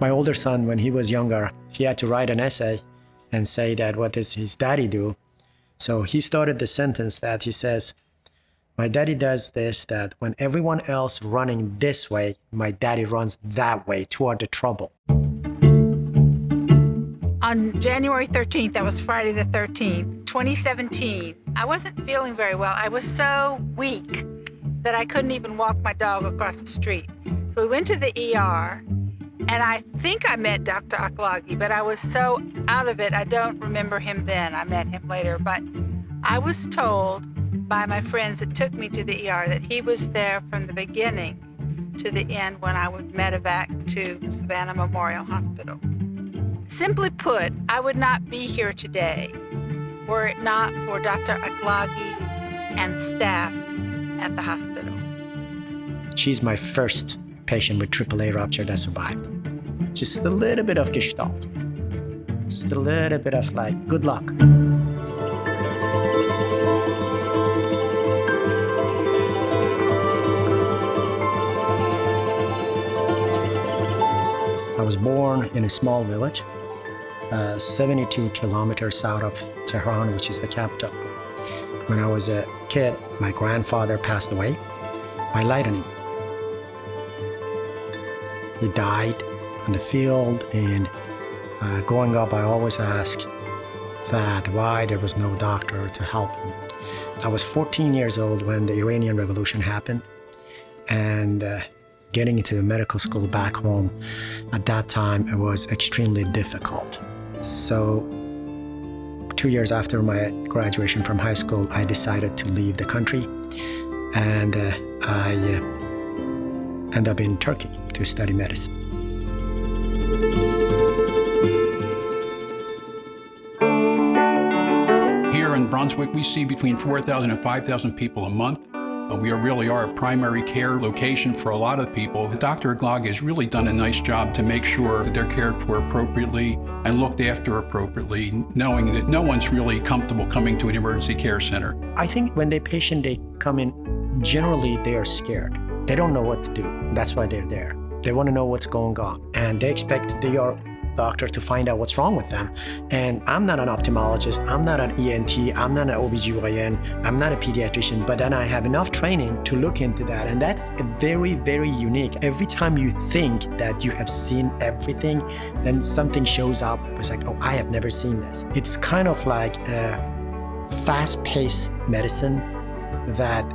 My older son, when he was younger, he had to write an essay and say that what does his daddy do? So he started the sentence that he says, my daddy does this, that when everyone else running this way, my daddy runs that way toward the trouble. On January 13th, that was Friday the 13th, 2017, I wasn't feeling very well. I was so weak that I couldn't even walk my dog across the street. So we went to the ER, and I think I met Dr. Akhlaghi, but I was so out of it, I don't remember him then. I met him later, but I was told by my friends that took me to the ER that he was there from the beginning to the end when I was medevac to Savannah Memorial Hospital. Simply put, I would not be here today were it not for Dr. Akhlaghi and staff at the hospital. She's my first patient with AAA rupture that survived. Just a little bit of gestalt. Just a little bit of like, good luck. I was born in a small village, 72 kilometers south of Tehran, which is the capital. When I was a kid, my grandfather passed away by lightning. He died on the field, and growing up, I always asked that why there was no doctor to help him. I was 14 years old when the Iranian Revolution happened, and getting into the medical school back home, at that time, it was extremely difficult. So 2 years after my graduation from high school, I decided to leave the country, and I ended up in Turkey to study medicine. Here in Brunswick, we see between 4,000 and 5,000 people a month. We really are a primary care location for a lot of people. Dr. Akhlaghi has really done a nice job to make sure that they're cared for appropriately and looked after appropriately, knowing that no one's really comfortable coming to an emergency care center. I think when they come in, generally they are scared. They don't know what to do. That's why they're there. They want to know what's going on. And they expect their doctor to find out what's wrong with them. And I'm not an ophthalmologist, I'm not an ENT, I'm not an OBGYN, I'm not a pediatrician, but then I have enough training to look into that. And that's very, very unique. Every time you think that you have seen everything, then something shows up. It's like, oh, I have never seen this. It's kind of like a fast-paced medicine that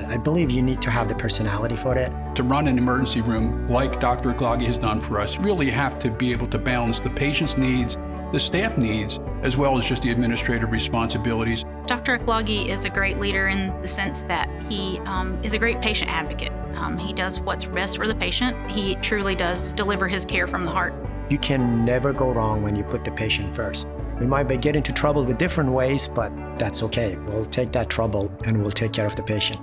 I believe you need to have the personality for it. To run an emergency room like Dr. Akhlaghi has done for us, you really have to be able to balance the patient's needs, the staff needs, as well as just the administrative responsibilities. Dr. Akhlaghi is a great leader in the sense that he is a great patient advocate. He does what's best for the patient. He truly does deliver his care from the heart. You can never go wrong when you put the patient first. We might get into trouble with different ways, but that's okay. We'll take that trouble and we'll take care of the patient.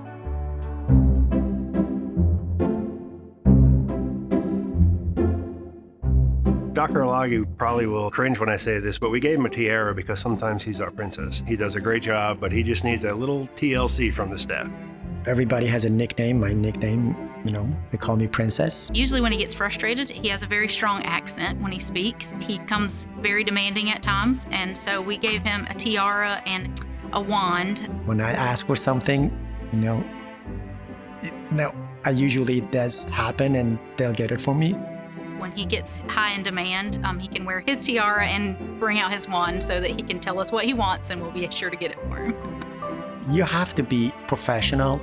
Dr. Akhlaghi probably will cringe when I say this, but we gave him a tiara because sometimes he's our princess. He does a great job, but he just needs a little TLC from the staff. Everybody has a nickname. My nickname, they call me Princess. Usually when he gets frustrated, he has a very strong accent when he speaks. He comes very demanding at times, and so we gave him a tiara and a wand. When I ask for something, usually it does happen and they'll get it for me. When he gets high in demand, he can wear his tiara and bring out his wand so that he can tell us what he wants, and we'll be sure to get it for him. You have to be professional,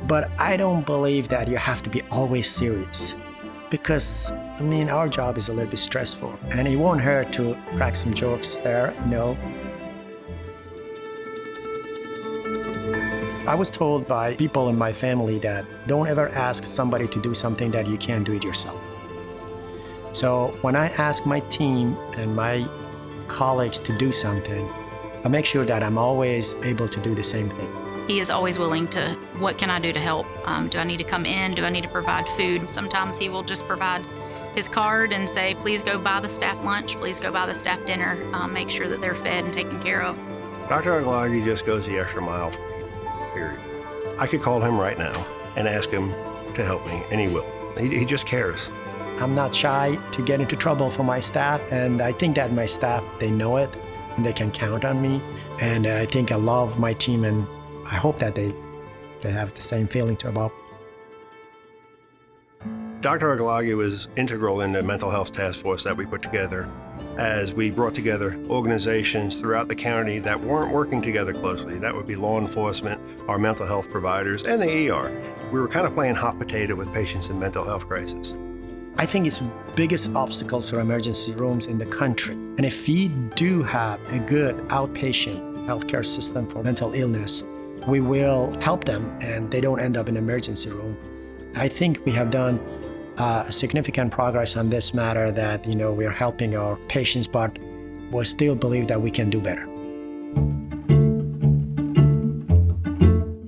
but I don't believe that you have to be always serious, because, our job is a little bit stressful, and it won't hurt to crack some jokes there, I was told by people in my family that don't ever ask somebody to do something that you can't do it yourself. So when I ask my team and my colleagues to do something, I make sure that I'm always able to do the same thing. He is always willing to, what can I do to help? Do I need to come in? Do I need to provide food? Sometimes he will just provide his card and say, please go buy the staff lunch, please go buy the staff dinner, make sure that they're fed and taken care of. Dr. Akhlaghi just goes the extra mile, period. I could call him right now and ask him to help me, and he will. He just cares. I'm not shy to get into trouble for my staff, and I think that my staff, they know it, and they can count on me. And I think I love my team, and I hope that they have the same feeling about me. Dr. Akhlaghi was integral in the mental health task force that we put together as we brought together organizations throughout the county that weren't working together closely. That would be law enforcement, our mental health providers, and the ER. We were kind of playing hot potato with patients in mental health crisis. I think it's the biggest obstacle for emergency rooms in the country. And if we do have a good outpatient healthcare system for mental illness, we will help them and they don't end up in emergency room. I think we have done significant progress on this matter that, we are helping our patients, but we still believe that we can do better.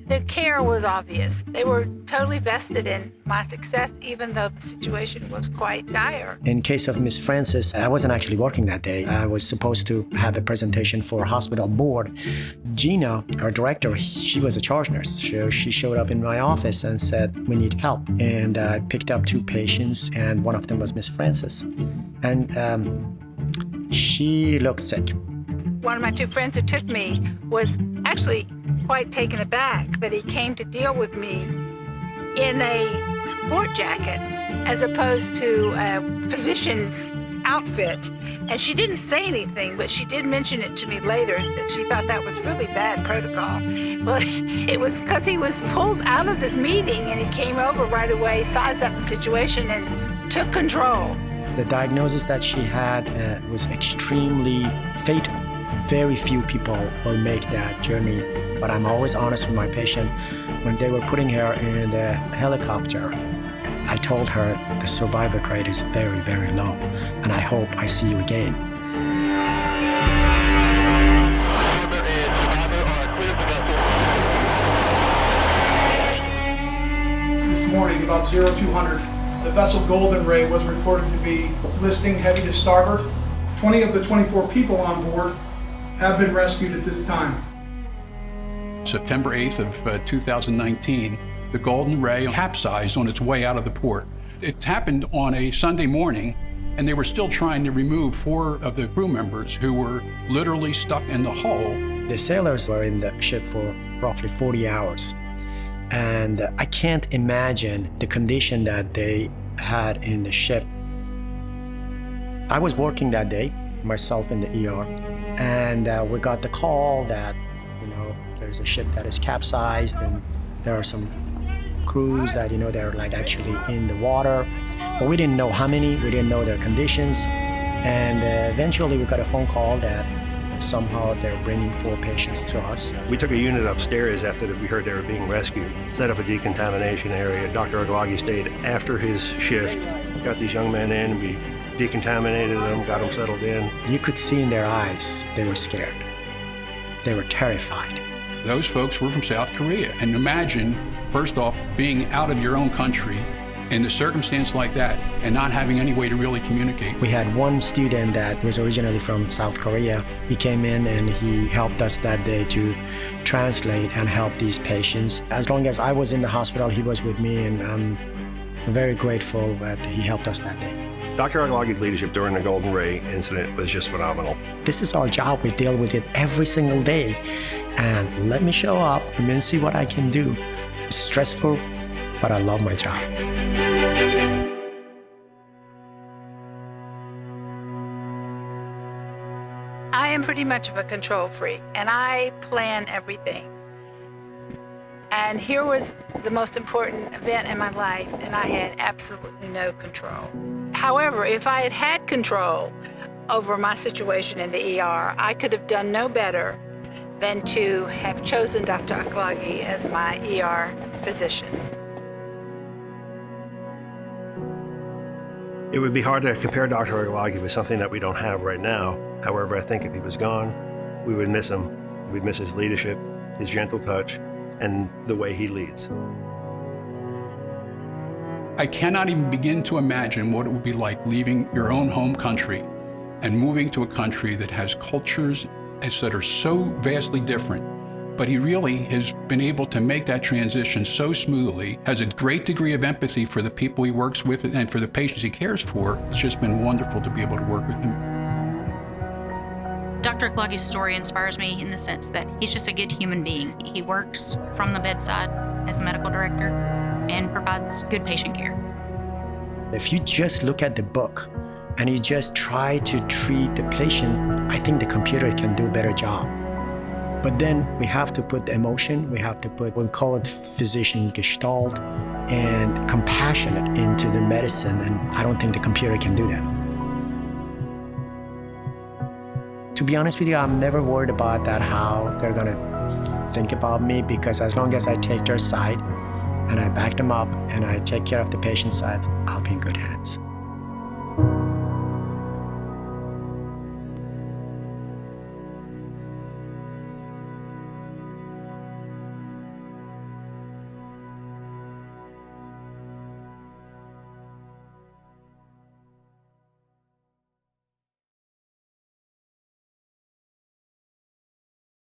The care was obvious. They were totally vested in my success, even though the situation was quite dire. In case of Miss Francis, I wasn't actually working that day. I was supposed to have a presentation for hospital board. Gina, our director, she was a charge nurse. So she showed up in my office and said, we need help. And I picked up 2 patients, and one of them was Miss Francis. And she looked sick. One of my 2 friends who took me was actually quite taken aback that he came to deal with me in a sport jacket as opposed to a physician's outfit. And she didn't say anything, but she did mention it to me later that she thought that was really bad protocol. Well, it was because he was pulled out of this meeting and he came over right away, sized up the situation, and took control. The diagnosis that she had was extremely fatal. Very few people will make that journey, but I'm always honest with my patient. When they were putting her in the helicopter, I told her the survival rate is very, very low, and I hope I see you again. This morning, about 0200, the vessel Golden Ray was reported to be listing heavy to starboard. 20 of the 24 people on board have been rescued at this time. September 8th of 2019, the Golden Ray capsized on its way out of the port. It happened on a Sunday morning, and they were still trying to remove 4 of the crew members who were literally stuck in the hull. The sailors were in the ship for roughly 40 hours, and I can't imagine the condition that they had in the ship. I was working that day, myself in the ER, and we got the call that, there's a ship that is capsized, and there are some crews that, they're like actually in the water. But we didn't know how many, we didn't know their conditions. And eventually we got a phone call that somehow they're bringing 4 patients to us. We took a unit upstairs after we heard they were being rescued, set up a decontamination area. Dr. Akhlaghi stayed after his shift, got these young men in, we decontaminated them, got them settled in. You could see in their eyes, they were scared. They were terrified. Those folks were from South Korea. And imagine, first off, being out of your own country in a circumstance like that and not having any way to really communicate. We had one student that was originally from South Korea. He came in and he helped us that day to translate and help these patients. As long as I was in the hospital, he was with me, and I'm very grateful that he helped us that day. Dr. Akhlaghi's leadership during the Golden Ray incident was just phenomenal. This is our job. We deal with it every single day. And let me show up and then see what I can do. It's stressful, but I love my job. I am pretty much of a control freak, and I plan everything. And here was the most important event in my life, and I had absolutely no control. However, if I had had control over my situation in the ER, I could have done no better than to have chosen Dr. Akhlaghi as my ER physician. It would be hard to compare Dr. Akhlaghi with something that we don't have right now. However, I think if he was gone, we would miss him. We'd miss his leadership, his gentle touch, and the way he leads. I cannot even begin to imagine what it would be like leaving your own home country and moving to a country that has cultures that are so vastly different, but he really has been able to make that transition so smoothly, has a great degree of empathy for the people he works with and for the patients he cares for. It's just been wonderful to be able to work with him. Dr. Akhlaghi's story inspires me in the sense that he's just a good human being. He works from the bedside as a medical director and provides good patient care. If you just look at the book and you just try to treat the patient, I think the computer can do a better job. But then we have to put the emotion, we have to put, we call it physician gestalt, and compassionate into the medicine, and I don't think the computer can do that. To be honest with you, I'm never worried about that, how they're gonna think about me, because as long as I take their side and I back them up and I take care of the patient's side, I'll be in good hands.